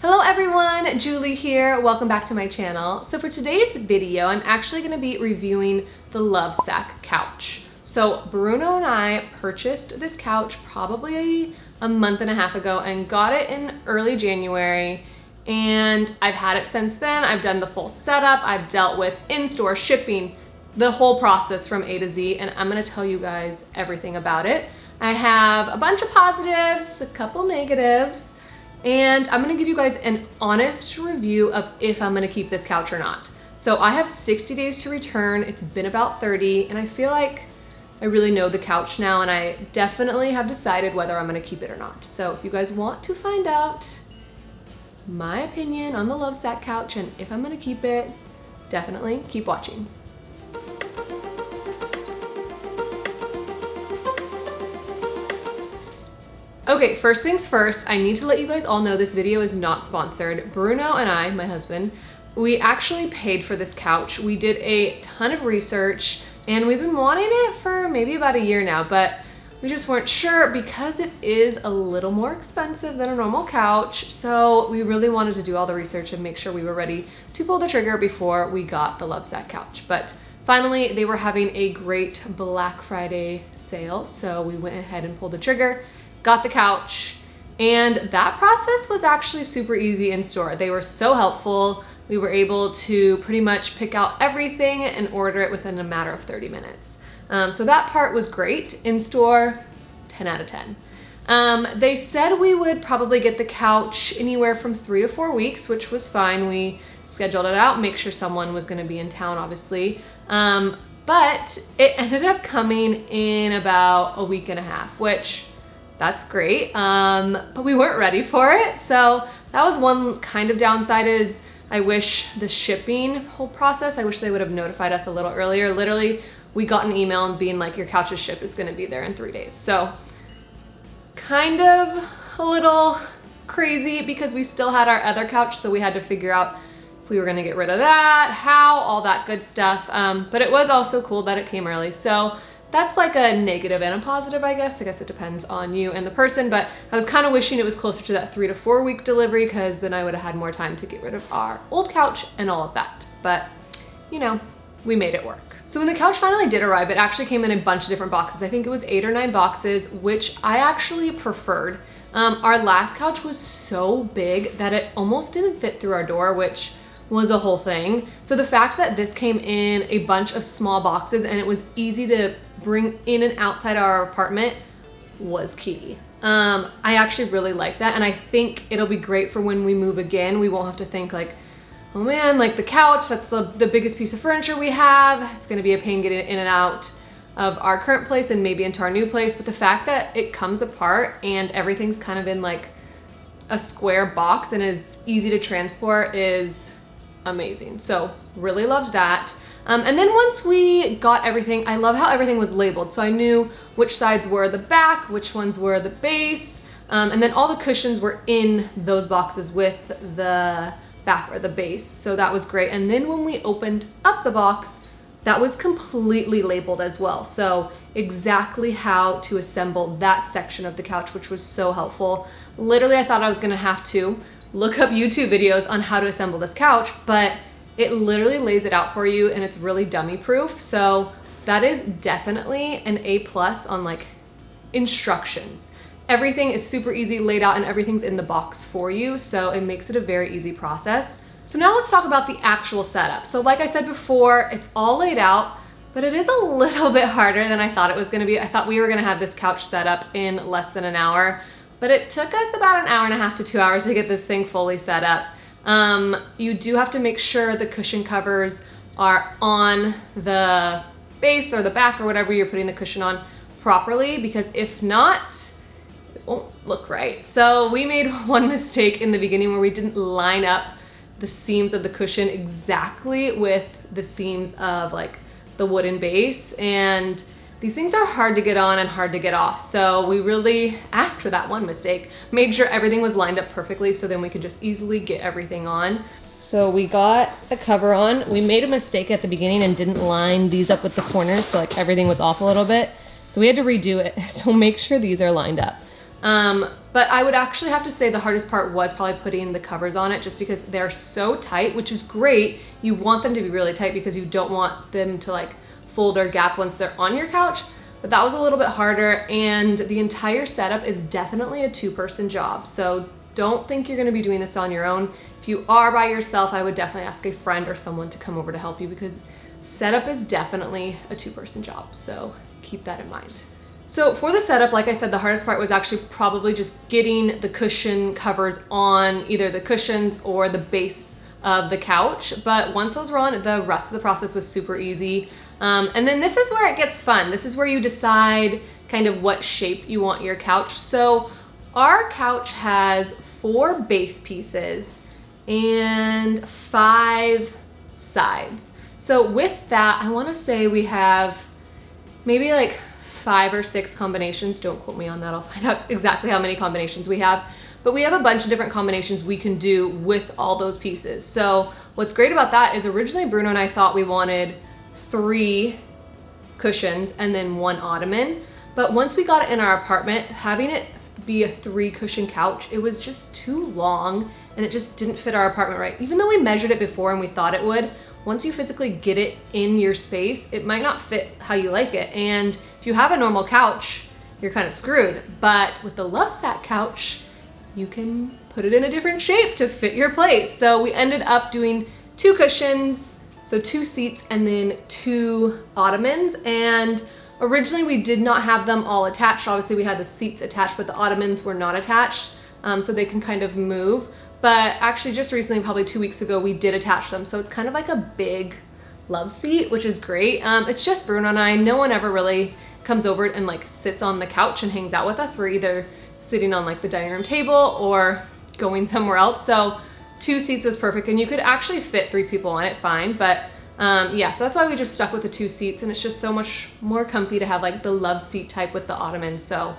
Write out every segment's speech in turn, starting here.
Hello everyone, Julie here. Welcome back to my channel. So for today's video, I'm actually going to be reviewing the Lovesac couch. So Bruno and I purchased this couch probably a month and a half ago and got it in early January. And I've had it since then. I've done the full setup. I've dealt with in-store shipping, the whole process from A to Z, and I'm going to tell you guys everything about it. I have a bunch of positives, a couple negatives, and I'm gonna give you guys an honest review of if I'm gonna keep this couch or not. So I have 60 days to return. It's been about 30, and I feel like I really know the couch now, and I definitely have decided whether I'm gonna keep it or not. So if you guys want to find out my opinion on the Lovesac couch and if I'm gonna keep it, definitely keep watching. Okay, first things first, I need to let you guys all know this video is not sponsored. Bruno and I, my husband, we actually paid for this couch. We did a ton of research and we've been wanting it for maybe about a year now, but we just weren't sure because it is a little more expensive than a normal couch. So we really wanted to do all the research and make sure we were ready to pull the trigger before we got the Lovesac couch. But finally, they were having a great Black Friday sale, so we went ahead and pulled the trigger. Got the couch, and that process was actually super easy in store. They were so helpful. We were able to pretty much pick out everything and order it within a matter of 30 minutes. So that part was great. In store, 10 out of 10. They said we would probably get the couch anywhere from 3 to 4 weeks, which was fine. We scheduled it out, make sure someone was gonna be in town, obviously. But it ended up coming in about a week and a half, which that's great, but we weren't ready for it. So that was one kind of downside is I wish the shipping whole process, I wish they would have notified us a little earlier. Literally, we got an email and being like, your couch is shipped, it's gonna be there in 3 days. So kind of a little crazy because we still had our other couch, so we had to figure out if we were gonna get rid of that, how, all that good stuff. But it was also cool that it came early. So that's like a negative and a positive, I guess. I guess it depends on you and the person, but I was kind of wishing it was closer to that 3 to 4 week delivery because then I would have had more time to get rid of our old couch and all of that. But, you know, we made it work. So when the couch finally did arrive, it actually came in a bunch of different boxes. I think it was 8 or 9 boxes, which I actually preferred. Our last couch was so big that it almost didn't fit through our door, which was a whole thing. So the fact that this came in a bunch of small boxes and it was easy to bring in and outside our apartment was key. I actually really like that, and I think it'll be great for when we move again. We won't have to think like, oh man, like the couch, that's the biggest piece of furniture we have. It's gonna be a pain getting in and out of our current place and maybe into our new place. But the fact that it comes apart and everything's kind of in like a square box and is easy to transport is amazing. So really loved that. And then once we got everything, I love how everything was labeled. So I knew which sides were the back, which ones were the base, and then all the cushions were in those boxes with the back or the base. So that was great. And then when we opened up the box, that was completely labeled as well. So exactly how to assemble that section of the couch, which was so helpful. Literally, I thought I was gonna have to look up YouTube videos on how to assemble this couch, but it literally lays it out for you and it's really dummy proof. So that is definitely an A+ on like instructions. Everything is super easy laid out and everything's in the box for you. So it makes it a very easy process. So now let's talk about the actual setup. So like I said before, it's all laid out, but it is a little bit harder than I thought it was gonna be. I thought we were gonna have this couch set up in less than an hour, but it took us about an hour and a half to 2 hours to get this thing fully set up. You do have to make sure the cushion covers are on the base or the back or whatever you're putting the cushion on properly, because if not, it won't look right. So we made one mistake in the beginning where we didn't line up the seams of the cushion exactly with the seams of like the wooden base, and these things are hard to get on and hard to get off. So we really, after that one mistake, made sure everything was lined up perfectly so then we could just easily get everything on. So we got the cover on. We made a mistake at the beginning and didn't line these up with the corners, so like everything was off a little bit. So we had to redo it. So make sure these are lined up. But I would actually have to say the hardest part was probably putting the covers on it, just because they're so tight, which is great. You want them to be really tight because you don't want them to like fold or gap once they're on your couch. But that was a little bit harder, and the entire setup is definitely a 2-person job. So don't think you're gonna be doing this on your own. If you are by yourself, I would definitely ask a friend or someone to come over to help you, because setup is definitely a 2-person job. So keep that in mind. So for the setup, like I said, the hardest part was actually probably just getting the cushion covers on either the cushions or the base of the couch. But once those were on, the rest of the process was super easy. And then this is where it gets fun. This is where you decide kind of what shape you want your couch. So our couch has 4 base pieces and 5 sides. So with that, I wanna say we have maybe like 5 or 6 combinations. Don't quote me on that. I'll find out exactly how many combinations we have. But we have a bunch of different combinations we can do with all those pieces. So what's great about that is originally Bruno and I thought we wanted 3 cushions and then 1 ottoman. But once we got it in our apartment, having it be a 3 cushion couch, it was just too long and it just didn't fit our apartment right. Even though we measured it before and we thought it would, once you physically get it in your space, it might not fit how you like it. And if you have a normal couch, you're kind of screwed. But with the Lovesac couch, you can put it in a different shape to fit your place. So we ended up doing 2 cushions, so 2 seats, and then 2 ottomans. And originally we did not have them all attached. Obviously we had the seats attached, but the ottomans were not attached, so they can kind of move. But actually just recently, probably 2 weeks ago, we did attach them. So it's kind of like a big love seat, which is great. It's just Bruno and I. No one ever really comes over and like sits on the couch and hangs out with us. We're either sitting on like the dining room table or going somewhere else. So 2 seats was perfect, and you could actually fit 3 people on it fine. But yeah, so that's why we just stuck with the 2 seats, and it's just so much more comfy to have like the love seat type with the ottoman. So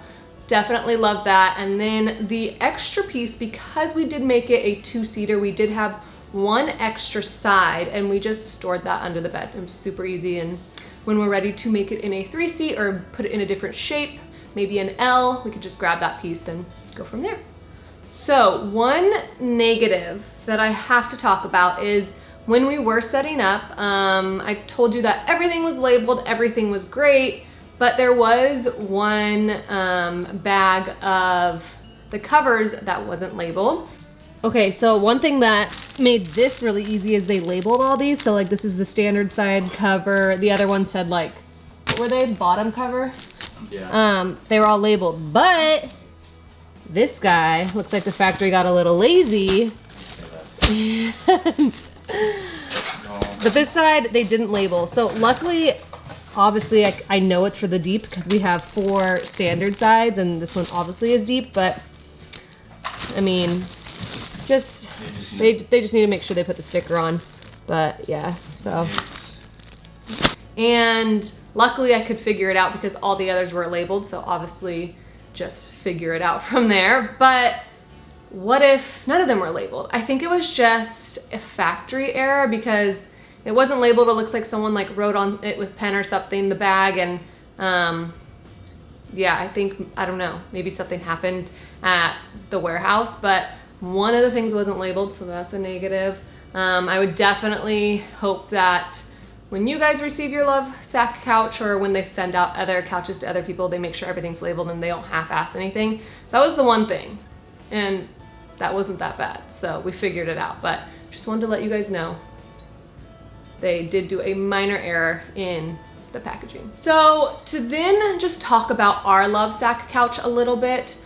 definitely love that. And then the extra piece, because we did make it a 2-seater, we did have 1 extra side, and we just stored that under the bed. It was super easy. And when we're ready to make it in a 3-seat or put it in a different shape, maybe an L, we could just grab that piece and go from there. So one negative that I have to talk about is when we were setting up, I told you that everything was labeled, everything was great, but there was one bag of the covers that wasn't labeled. Okay, so one thing that made this really easy is they labeled all these. So like this is the standard side cover. The other one said like, what were they? Bottom cover? Yeah. They were all labeled, but this guy looks like the factory got a little lazy. But this side they didn't label. So luckily, obviously I know it's for the deep because we have 4 standard sides and this one obviously is deep, but I mean, they just need to make sure they put the sticker on. But yeah, so. And luckily I could figure it out because all the others were labeled, so obviously just figure it out from there. But what if none of them were labeled? I think it was just a factory error because it wasn't labeled. It looks like someone like wrote on it with pen or something, the bag, and yeah, I think, I don't know, maybe something happened at the warehouse, but one of the things wasn't labeled, so that's a negative. I would definitely hope that when you guys receive your Lovesac couch or when they send out other couches to other people, they make sure everything's labeled and they don't half-ass anything. So that was the one thing, and that wasn't that bad, so we figured it out. But just wanted to let you guys know they did do a minor error in the packaging. So to then just talk about our Lovesac couch a little bit,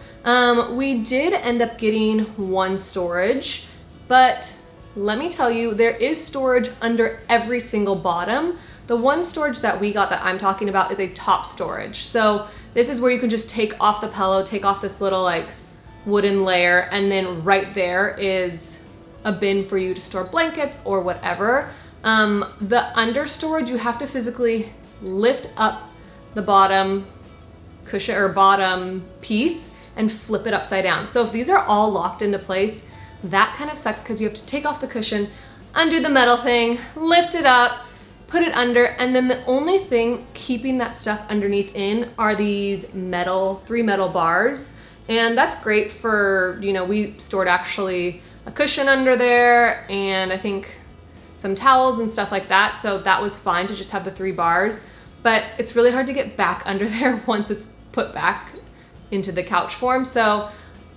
we did end up getting 1 storage, but let me tell you, there is storage under every single bottom. The 1 storage that we got that I'm talking about is a top storage. So this is where you can just take off the pillow, take off this little like wooden layer, and then right there is a bin for you to store blankets or whatever. The under storage, you have to physically lift up the bottom cushion or bottom piece and flip it upside down. So if these are all locked into place, that kind of sucks because you have to take off the cushion, undo the metal thing, lift it up, put it under, and then the only thing keeping that stuff underneath in are these 3 metal bars. And that's great for, you know, we stored actually a cushion under there and I think some towels and stuff like that. So that was fine to just have the 3 bars, but it's really hard to get back under there once it's put back into the couch form. So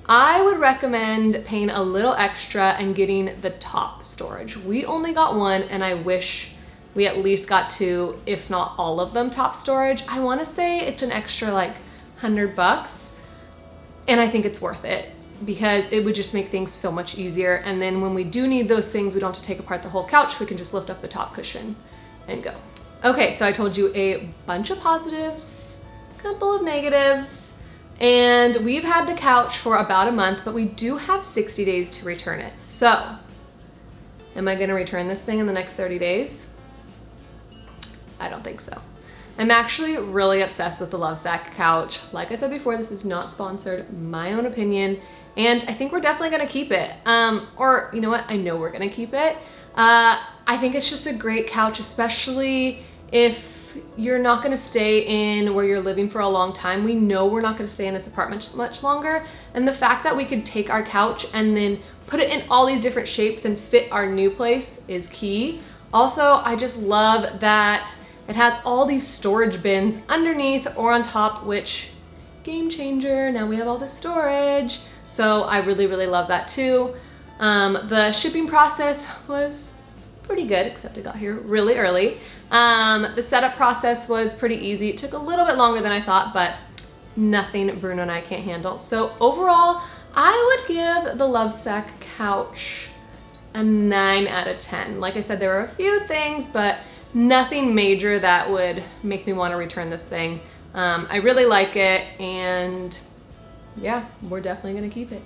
I would recommend paying a little extra and getting the top storage. We only got 1 and I wish we at least got 2, if not all of them top storage. I wanna say it's an extra like $100 and I think it's worth it because it would just make things so much easier. And then when we do need those things, we don't have to take apart the whole couch. We can just lift up the top cushion and go. Okay, so I told you a bunch of positives, a couple of negatives, and we've had the couch for about a month, but we do have 60 days to return it. So, am I gonna return this thing in the next 30 days? I don't think so. I'm actually really obsessed with the Lovesac couch. Like I said before, this is not sponsored, my own opinion, and I think we're definitely gonna keep it. Or you know what, I know we're gonna keep it. I think it's just a great couch, especially if you're not gonna stay in where you're living for a long time. We know we're not gonna stay in this apartment much longer. And the fact that we could take our couch and then put it in all these different shapes and fit our new place is key. Also, I just love that it has all these storage bins underneath or on top, which game changer. Now we have all this storage. So I really, really love that too. The shipping process was pretty good, except it got here really early. The setup process was pretty easy. It took a little bit longer than I thought, but nothing Bruno and I can't handle. So overall, I would give the Lovesac couch a 9 out of 10. Like I said, there were a few things, but nothing major that would make me want to return this thing. I really like it, and yeah, we're definitely gonna keep it.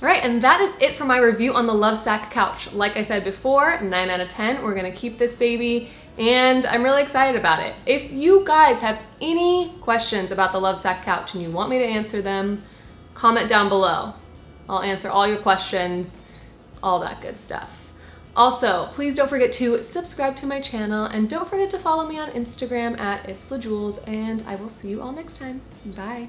All right, and that is it for my review on the Lovesac couch. Like I said before, 9 out of 10, we're gonna keep this baby, and I'm really excited about it. If you guys have any questions about the Lovesac couch and you want me to answer them, comment down below. I'll answer all your questions, all that good stuff. Also, please don't forget to subscribe to my channel, and don't forget to follow me on Instagram at @itslajules, and I will see you all next time. Bye.